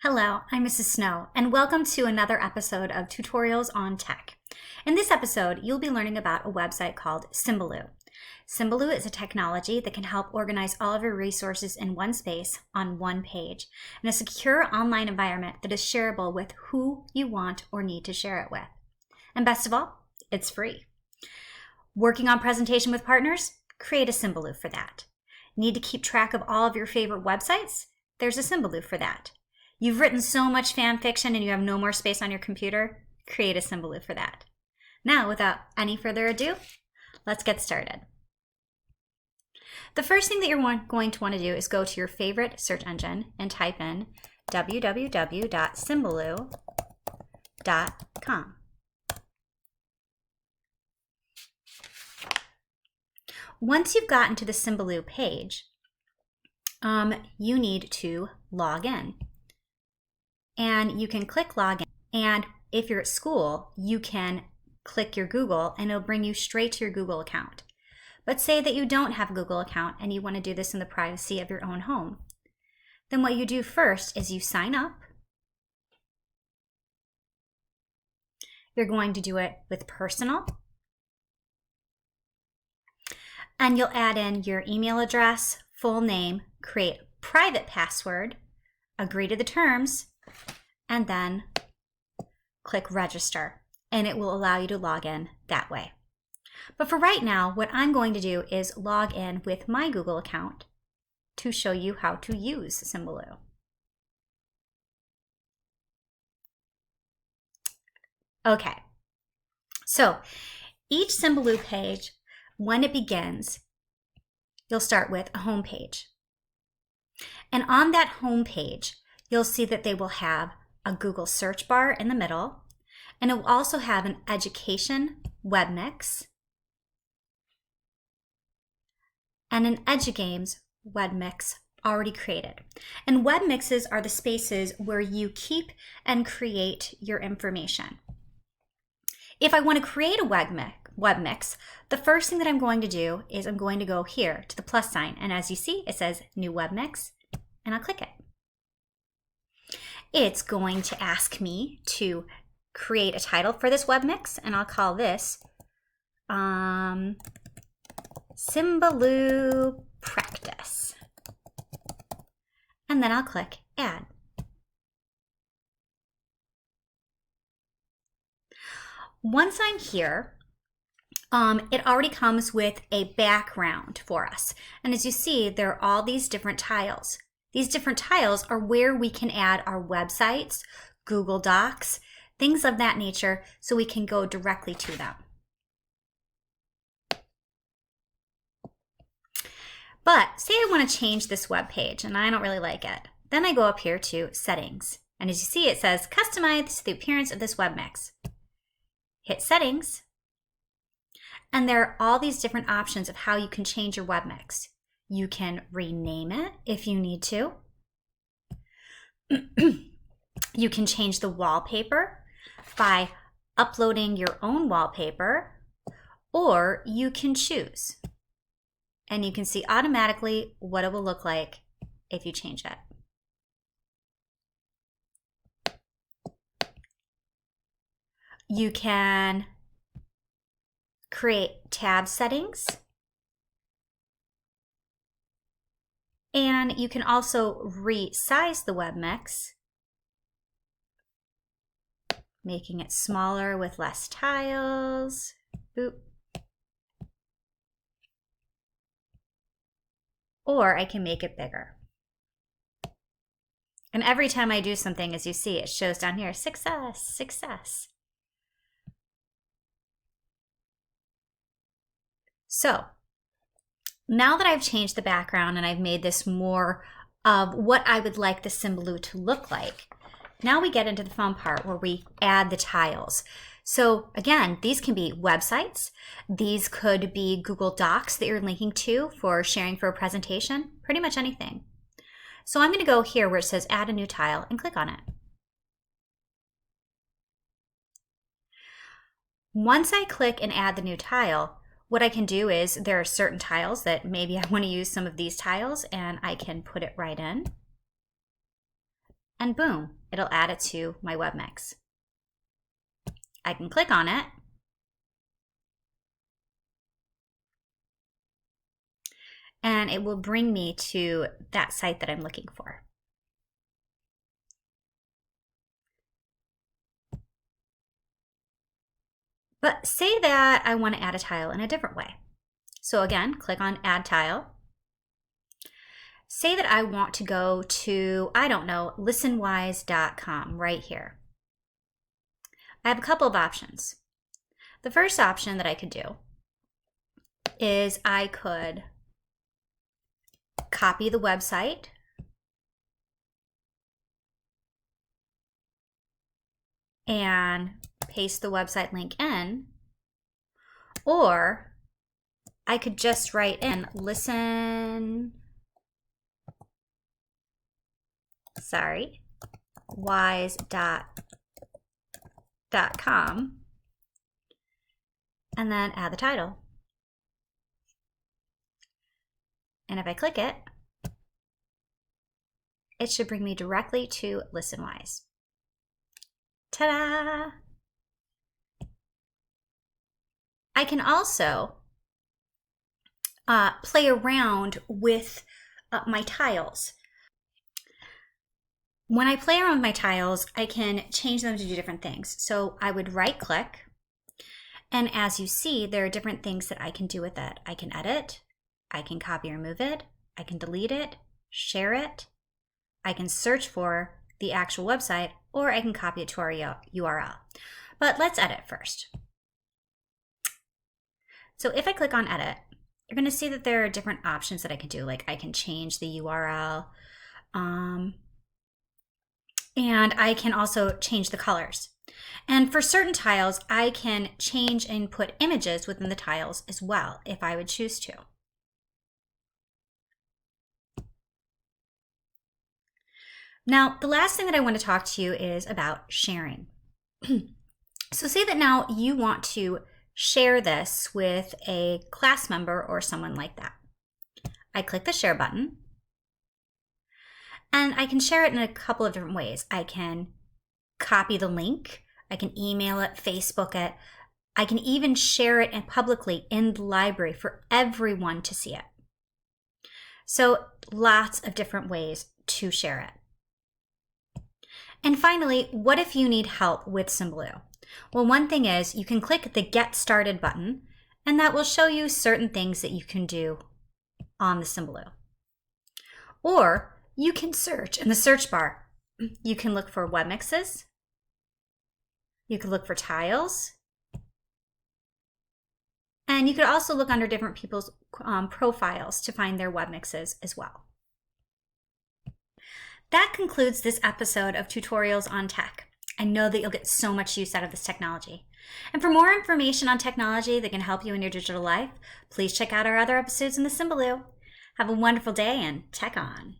Hello, I'm Mrs. Snow, and welcome to another episode of Tutorials on Tech. In this episode, you'll be learning about a website called Symbaloo. Symbaloo is a technology that can help organize all of your resources in one space on one page, in a secure online environment that is shareable with who you want or need to share it with. And best of all, it's free. Working on presentation with partners? Create a Symbaloo for that. Need to keep track of all of your favorite websites? There's a Symbaloo for that. You've written so much fan fiction and you have no more space on your computer? Create a Symbaloo for that. Now, without any further ado, let's get started. The first thing that you're going to want to do is go to your favorite search engine and type in www.symbaloo.com. Once you've gotten to the Symbaloo page, you need to log in. And you can click login, and if you're at school, you can click your Google and it'll bring you straight to your Google account. But say that you don't have a Google account and you want to do this in the privacy of your own home. Then what you do first is you sign up. You're going to do it with personal. And you'll add in your email address, full name, create private password, agree to the terms, and then click register, and it will allow you to log in that way. But for right now, what I'm going to do is log in with my Google account to show you how to use Symbaloo. Okay, so each Symbaloo page, when it begins, you'll start with a home page. And on that home page, you'll see that they will have a Google search bar in the middle, and it will also have an education web mix and an EduGames web mix already created. And web mixes are the spaces where you keep and create your information. If I want to create a web mix, the first thing that I'm going to do is I'm going to go here to the plus sign, and as you see, it says New Web Mix, and I'll click it. It's going to ask me to create a title for this web mix, and I'll call this Symbaloo Practice. And then I'll click Add. Once I'm here, it already comes with a background for us. And as you see, there are all these different tiles. These different tiles are where we can add our websites, Google Docs, things of that nature, so we can go directly to them. But say I want to change this web page and I don't really like it. Then I go up here to Settings. And as you see, it says Customize the appearance of this web mix. Hit Settings. And there are all these different options of how you can change your web mix. You can rename it if you need to. You can change the wallpaper by uploading your own wallpaper, or you can choose. And you can see automatically what it will look like if you change it. You can create tab settings. And you can also resize the web mix, making it smaller with less tiles. Boop. Or I can make it bigger. And every time I do something, as you see, it shows down here, success, success. So, now that I've changed the background and I've made this more of what I would like the Symbaloo to look like, now we get into the fun part where we add the tiles. So again, these can be websites. These could be Google Docs that you're linking to for sharing for a presentation, pretty much anything. So I'm going to go here where it says Add a new tile and click on it. Once I click and add the new tile, what I can do is there are certain tiles that maybe I want to use some of these tiles, and I can put it right in. and boom, it'll add it to my web mix. I can click on it, and it will bring me to that site that I'm looking for. But say that I want to add a tile in a different way. So again, click on Add Tile. Say that I want to go to, I don't know, listenwise.com right here. I have a couple of options. The first option that I could do is I could copy the website and paste the website link in, or I could just write in wise.com and then add the title. And if I click it, it should bring me directly to ListenWise. Ta-da! I can also play around with my tiles. When I play around with my tiles, I can change them to do different things. So I would right click, and as you see, there are different things that I can do with it. I can edit, I can copy or remove it, I can delete it, share it, I can search for the actual website, or I can copy it to our URL. But let's edit first. So if I click on edit, you're going to see that there are different options that I can do. Like I can change the URL, and I can also change the colors. And for certain tiles, I can change and put images within the tiles as well, if I would choose to. Now, the last thing that I want to talk to you is about sharing. So say that now you want to share this with a class member or someone like that. I click the share button, and I can share it in a couple of different ways. I can copy the link, I can email it, Facebook it, I can even share it publicly in the library for everyone to see it. So lots of different ways to share it. And finally, what if you need help with Symbaloo? Well, one thing is you can click the Get Started button, and that will show you certain things that you can do on the Symbaloo. Or you can search in the search bar. You can look for web mixes. You can look for tiles. And you could also look under different people's profiles to find their web mixes as well. That concludes this episode of Tutorials on Tech. I know that you'll get so much use out of this technology. And for more information on technology that can help you in your digital life, please check out our other episodes in the Symbaloo. Have a wonderful day and tech on.